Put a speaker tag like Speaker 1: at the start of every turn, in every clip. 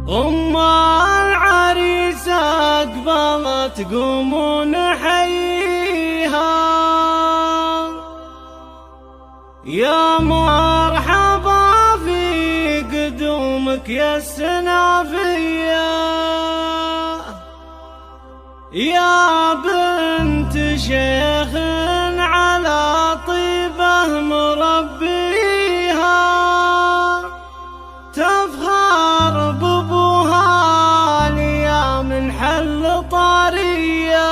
Speaker 1: أم العريس أقبلت قوموا نحييها، يا مرحبا في قدومك يا السنافية، يا بنت شيخ على طيبه مربيها، تفخر بابوها ليا من حل طارية.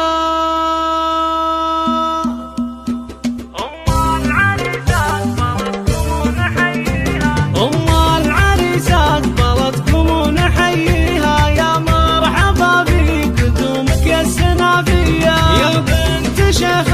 Speaker 1: أم العريس أقبلتكم ونحييها، يا مرحبا بقدومك يا السنافية، يا بنت شيخ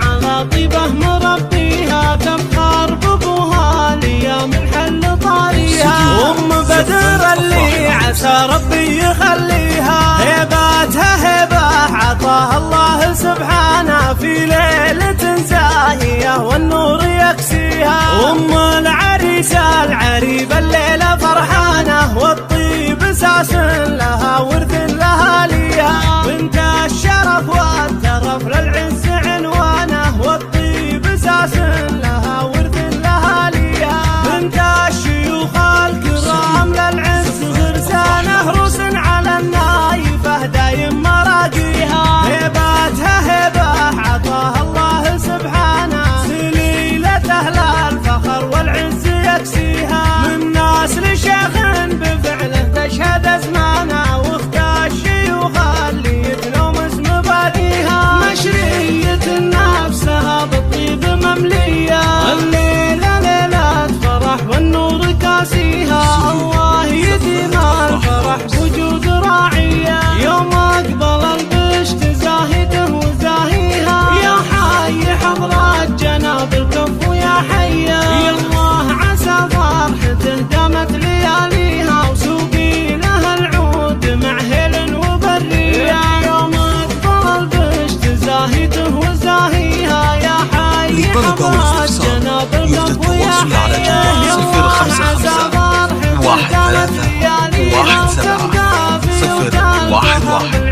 Speaker 1: على طيبه مربيها، تفخر بابوها ليا من حل طاريها. أم بدر اللي عسى ربي يخليها، هيبتها هبة عطاها الله سبحانه، في ليلة زاهية والنور يكسيها. أم العريس العريب الليلة فرحانة، والطيب اساس لها ورث لها ليها، بنت الشرف والترف للعز عنوانه، والطيب اساس لها ورث لها ليها، بنت الشيوخ الكرام للعز فرسانه، روس على النايفه دايم مراقيها، هيبتها هبه عطاها الله سبحانه، سليلة اهل الفخر والعز يكسيها، من ناس لشيخ بفعله تشهد ازمانه، واخت الشيوخ اللي يتلوم اسم باليها، مشرية نفسها بالطيب مملية، الليلة ليلة فرح والنور كاسيها، الله يديم الفرح بوجود راعية، يوم اقبل البشت زاهده وزاهيها، يا حي حضرة جناب الكف ويا حيا، يا الله عسى فرحته دامت لياليها، وسوقي لها العود مع هيل وبرية، يوم اقبل البشت زاهده وزاهيها، يا حي حضرة جناب الكف ويا حيا، يا الله عسى فرحته دامت لياليها، وسوقي لها العود مع هيل وبرية.